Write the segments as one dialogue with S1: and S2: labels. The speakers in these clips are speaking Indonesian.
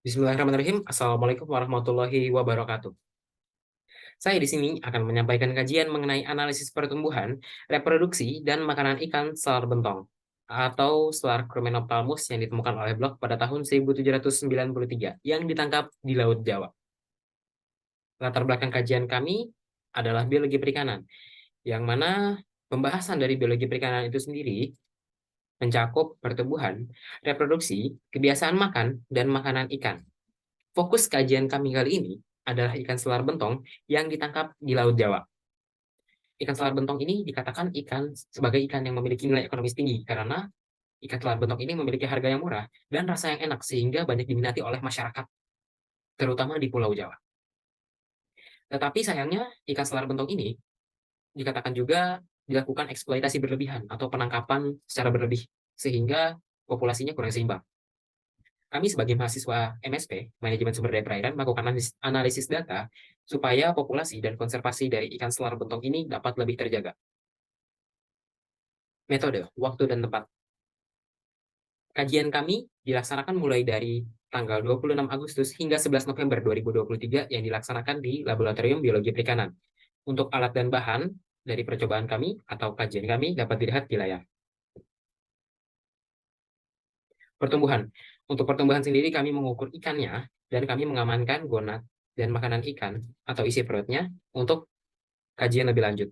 S1: Bismillahirrahmanirrahim. Assalamualaikum warahmatullahi wabarakatuh. Saya di sini akan menyampaikan kajian mengenai analisis pertumbuhan, reproduksi, dan makanan ikan selar bentong atau selar Chromenophthalmus yang ditemukan oleh Bloch pada tahun 1793 yang ditangkap di Laut Jawa. Latar belakang kajian kami adalah biologi perikanan, yang mana pembahasan dari biologi perikanan itu sendiri mencakup pertumbuhan, reproduksi, kebiasaan makan, dan makanan ikan. Fokus kajian kami kali ini adalah ikan selar bentong yang ditangkap di Laut Jawa. Ikan selar bentong ini dikatakan ikan sebagai ikan yang memiliki nilai ekonomis tinggi karena ikan selar bentong ini memiliki harga yang murah dan rasa yang enak sehingga banyak diminati oleh masyarakat, terutama di Pulau Jawa. Tetapi sayangnya ikan selar bentong ini dikatakan juga dilakukan eksploitasi berlebihan atau penangkapan secara berlebih sehingga populasinya kurang seimbang. Kami sebagai mahasiswa MSP, Manajemen Sumber Daya Perairan, melakukan analisis data supaya populasi dan konservasi dari ikan selar bentong ini dapat lebih terjaga. Metode, waktu, dan tempat. Kajian kami dilaksanakan mulai dari tanggal 26 Agustus hingga 11 November 2023 yang dilaksanakan di Laboratorium Biologi Perikanan. Untuk alat dan bahan dari percobaan kami atau kajian kami dapat dilihat di layar. Pertumbuhan. Untuk pertumbuhan sendiri kami mengukur ikannya dan kami mengamankan gonad dan makanan ikan atau isi perutnya untuk kajian lebih lanjut.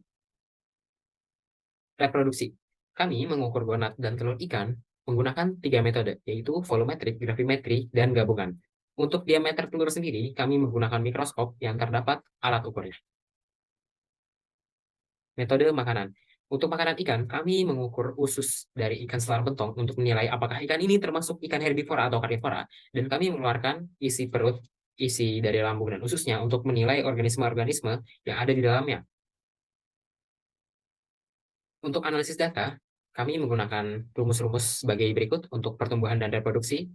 S1: Reproduksi. Kami mengukur gonad dan telur ikan menggunakan 3 metode, yaitu volumetrik, gravimetri, dan gabungan. Untuk diameter telur sendiri, kami menggunakan mikroskop yang terdapat alat ukurnya. Metode makanan. Untuk makanan ikan, kami mengukur usus dari ikan selar bentong untuk menilai apakah ikan ini termasuk ikan herbivora atau karnivora, dan kami mengeluarkan isi perut, isi dari lambung dan ususnya untuk menilai organisme-organisme yang ada di dalamnya. Untuk analisis data, kami menggunakan rumus-rumus sebagai berikut untuk pertumbuhan dan reproduksi,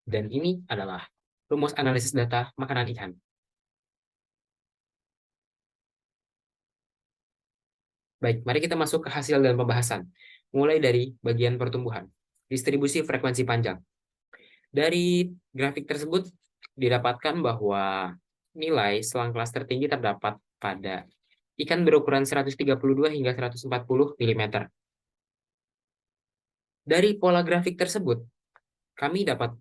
S1: dan ini adalah rumus analisis data makanan ikan. Baik, mari kita masuk ke hasil dan pembahasan. Mulai dari bagian pertumbuhan, distribusi frekuensi panjang. Dari grafik tersebut didapatkan bahwa nilai selang kelas tertinggi terdapat pada ikan berukuran 132 hingga 140 mm. Dari pola grafik tersebut, kami dapat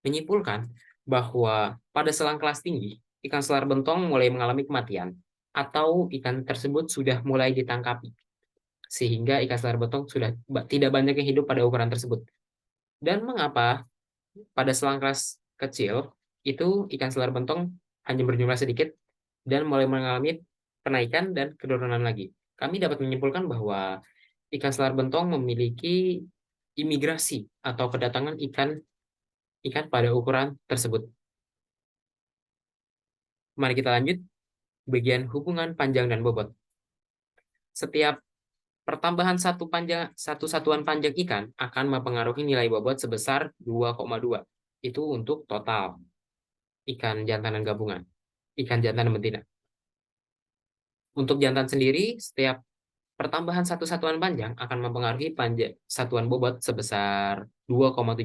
S1: menyimpulkan bahwa pada selang kelas tinggi, ikan selar bentong mulai mengalami kematian atau ikan tersebut sudah mulai ditangkapi, sehingga ikan selar bentong sudah tidak banyak yang hidup pada ukuran tersebut. Dan mengapa pada selang kelas kecil itu ikan selar bentong hanya berjumlah sedikit dan mulai mengalami kenaikan dan penurunan lagi? Kami dapat menyimpulkan bahwa ikan selar bentong memiliki imigrasi atau kedatangan ikan pada ukuran tersebut. Mari kita lanjut bagian hubungan panjang dan bobot. Setiap pertambahan satu satuan panjang ikan akan mempengaruhi nilai bobot sebesar 2,2. Itu untuk total ikan jantan dan gabungan, ikan jantan dan betina. Untuk jantan sendiri, setiap pertambahan satu satuan panjang akan mempengaruhi satuan bobot sebesar 2,17.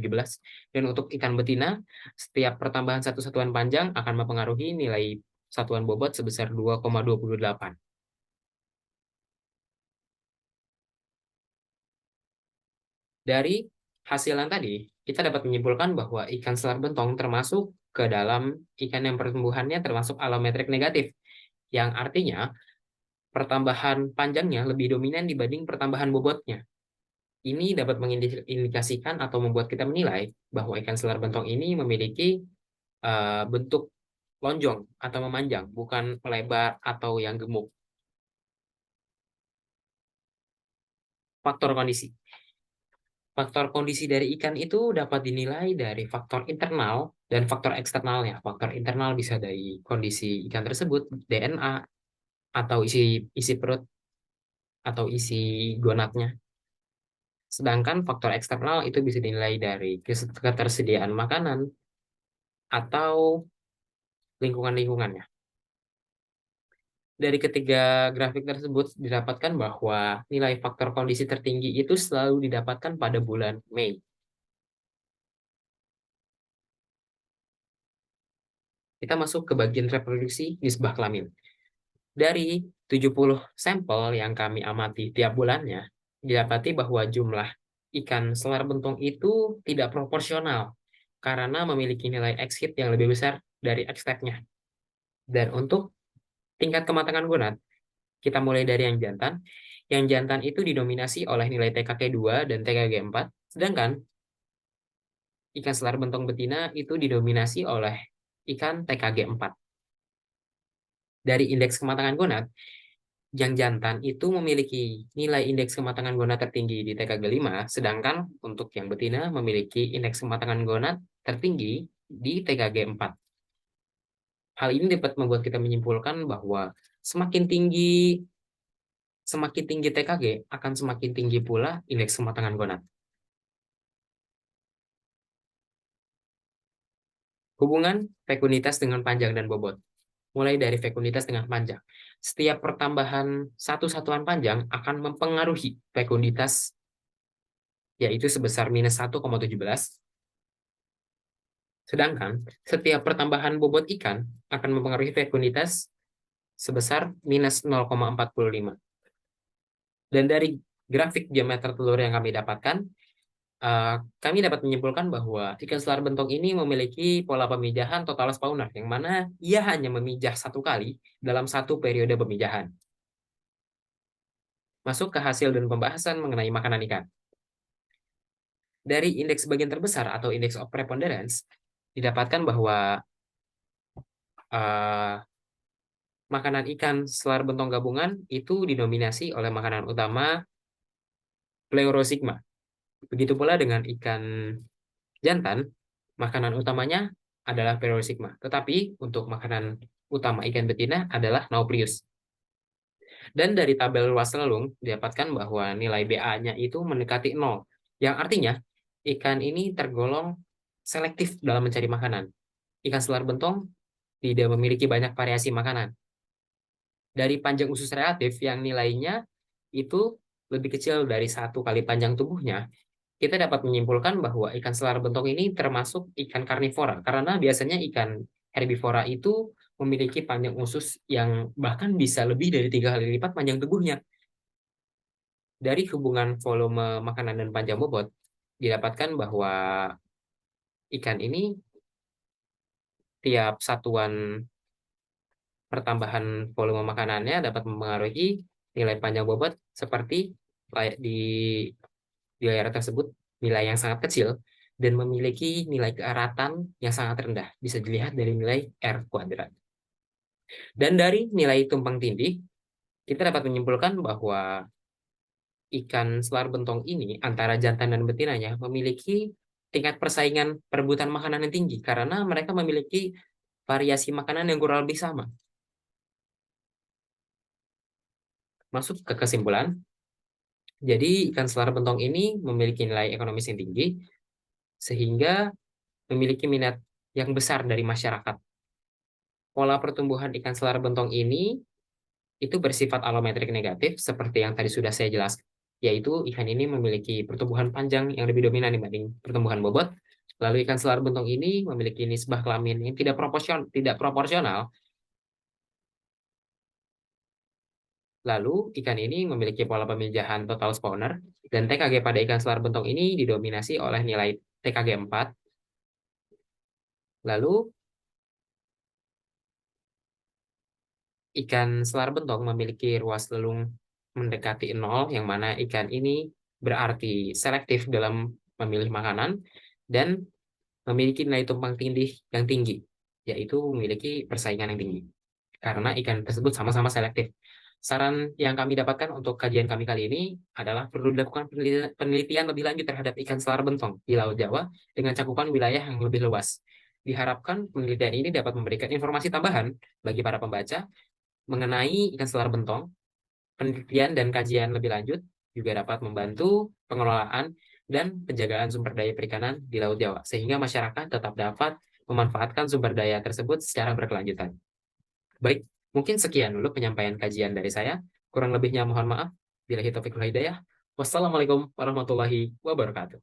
S1: Dan untuk ikan betina, setiap pertambahan satu satuan panjang akan mempengaruhi nilai satuan bobot sebesar 2,28. Dari hasil yang tadi, kita dapat menyimpulkan bahwa ikan selar bentong termasuk ke dalam ikan yang pertumbuhannya termasuk alometrik negatif, yang artinya pertambahan panjangnya lebih dominan dibanding pertambahan bobotnya. Ini dapat mengindikasikan atau membuat kita menilai bahwa ikan selar bentong ini memiliki bentuk lonjong atau memanjang, bukan melebar atau yang gemuk. Faktor kondisi. Faktor kondisi dari ikan itu dapat dinilai dari faktor internal dan faktor eksternalnya. Faktor internal bisa dari kondisi ikan tersebut, DNA, atau isi perut, atau isi gonadnya. Sedangkan faktor eksternal itu bisa dinilai dari ketersediaan makanan atau lingkungan-lingkungannya. Dari ketiga grafik tersebut didapatkan bahwa nilai faktor kondisi tertinggi itu selalu didapatkan pada bulan Mei. Kita masuk ke bagian reproduksi nisbah kelamin. Dari 70 sampel yang kami amati tiap bulannya, didapati bahwa jumlah ikan selar bentong itu tidak proporsional karena memiliki nilai X-hit yang lebih besar dari X-tag-nya. Dan untuk tingkat kematangan gonad, kita mulai dari yang jantan. Yang jantan itu didominasi oleh nilai TKG2 dan TKG4, sedangkan ikan selar bentong betina itu didominasi oleh ikan TKG4. Dari indeks kematangan gonad, yang jantan itu memiliki nilai indeks kematangan gonad tertinggi di TKG5, sedangkan untuk yang betina memiliki indeks kematangan gonad tertinggi di TKG4. Hal ini dapat membuat kita menyimpulkan bahwa semakin tinggi TKG akan semakin tinggi pula indeks kematangan gonad. Hubungan fekunitas dengan panjang dan bobot. Mulai dari fekunitas dengan panjang. Setiap pertambahan satu satuan panjang akan mempengaruhi fekunitas, yaitu sebesar minus 1,17. Sedangkan setiap pertambahan bobot ikan akan mempengaruhi fekunitas sebesar minus 0,45. Dan dari grafik diameter telur yang kami dapatkan, kami dapat menyimpulkan bahwa ikan selar bentong ini memiliki pola pemijahan total spawner, yang mana ia hanya memijah satu kali dalam satu periode pemijahan. Masuk ke hasil dan pembahasan mengenai makanan ikan. Dari indeks bagian terbesar atau indeks of preponderance, didapatkan bahwa makanan ikan selar bentong gabungan itu didominasi oleh makanan utama Pleurosigma. Begitu pula dengan ikan jantan, makanan utamanya adalah Pleurosigma. Tetapi untuk makanan utama ikan betina adalah Nauplius. Dan dari tabel luas relung didapatkan bahwa nilai BA-nya itu mendekati 0, yang artinya ikan ini tergolong selektif dalam mencari makanan. Ikan selar bentong tidak memiliki banyak variasi makanan. Dari panjang usus relatif yang nilainya itu lebih kecil dari 1 kali panjang tubuhnya, kita dapat menyimpulkan bahwa ikan selar bentong ini termasuk ikan karnivora, karena biasanya ikan herbivora itu memiliki panjang usus yang bahkan bisa lebih dari 3 kali lipat panjang tubuhnya. Dari hubungan volume makanan dan panjang bobot, didapatkan bahwa ikan ini tiap satuan pertambahan volume makanannya dapat mempengaruhi nilai panjang bobot seperti di layar tersebut, nilai yang sangat kecil dan memiliki nilai keeratan yang sangat rendah. Bisa dilihat dari nilai R kuadrat. Dan dari nilai tumpang tindih, kita dapat menyimpulkan bahwa ikan selar bentong ini antara jantan dan betinanya memiliki tingkat persaingan perebutan makanan yang tinggi karena mereka memiliki variasi makanan yang kurang lebih sama. Masuk ke kesimpulan, jadi ikan selar bentong ini memiliki nilai ekonomis yang tinggi sehingga memiliki minat yang besar dari masyarakat. Pola pertumbuhan ikan selar bentong ini itu bersifat alometrik negatif seperti yang tadi sudah saya jelaskan, yaitu ikan ini memiliki pertumbuhan panjang yang lebih dominan dibanding pertumbuhan bobot. Lalu ikan selar bentong ini memiliki nisbah kelamin yang tidak proporsional. Lalu ikan ini memiliki pola pemijahan total spawner dan TKG pada ikan selar bentong ini didominasi oleh nilai TKG 4. Lalu ikan selar bentong memiliki ruas lelung mendekati 0, yang mana ikan ini berarti selektif dalam memilih makanan dan memiliki nilai tumpang tindih yang tinggi, yaitu memiliki persaingan yang tinggi. Karena ikan tersebut sama-sama selektif. Saran yang kami dapatkan untuk kajian kami kali ini adalah perlu dilakukan penelitian lebih lanjut terhadap ikan selar bentong di Laut Jawa dengan cakupan wilayah yang lebih luas. Diharapkan penelitian ini dapat memberikan informasi tambahan bagi para pembaca mengenai ikan selar bentong. Penelitian dan kajian lebih lanjut juga dapat membantu pengelolaan dan penjagaan sumber daya perikanan di Laut Jawa, sehingga masyarakat tetap dapat memanfaatkan sumber daya tersebut secara berkelanjutan. Baik, mungkin sekian dulu penyampaian kajian dari saya. Kurang lebihnya mohon maaf. Billahi taufiq wal hidayah. Wassalamualaikum warahmatullahi wabarakatuh.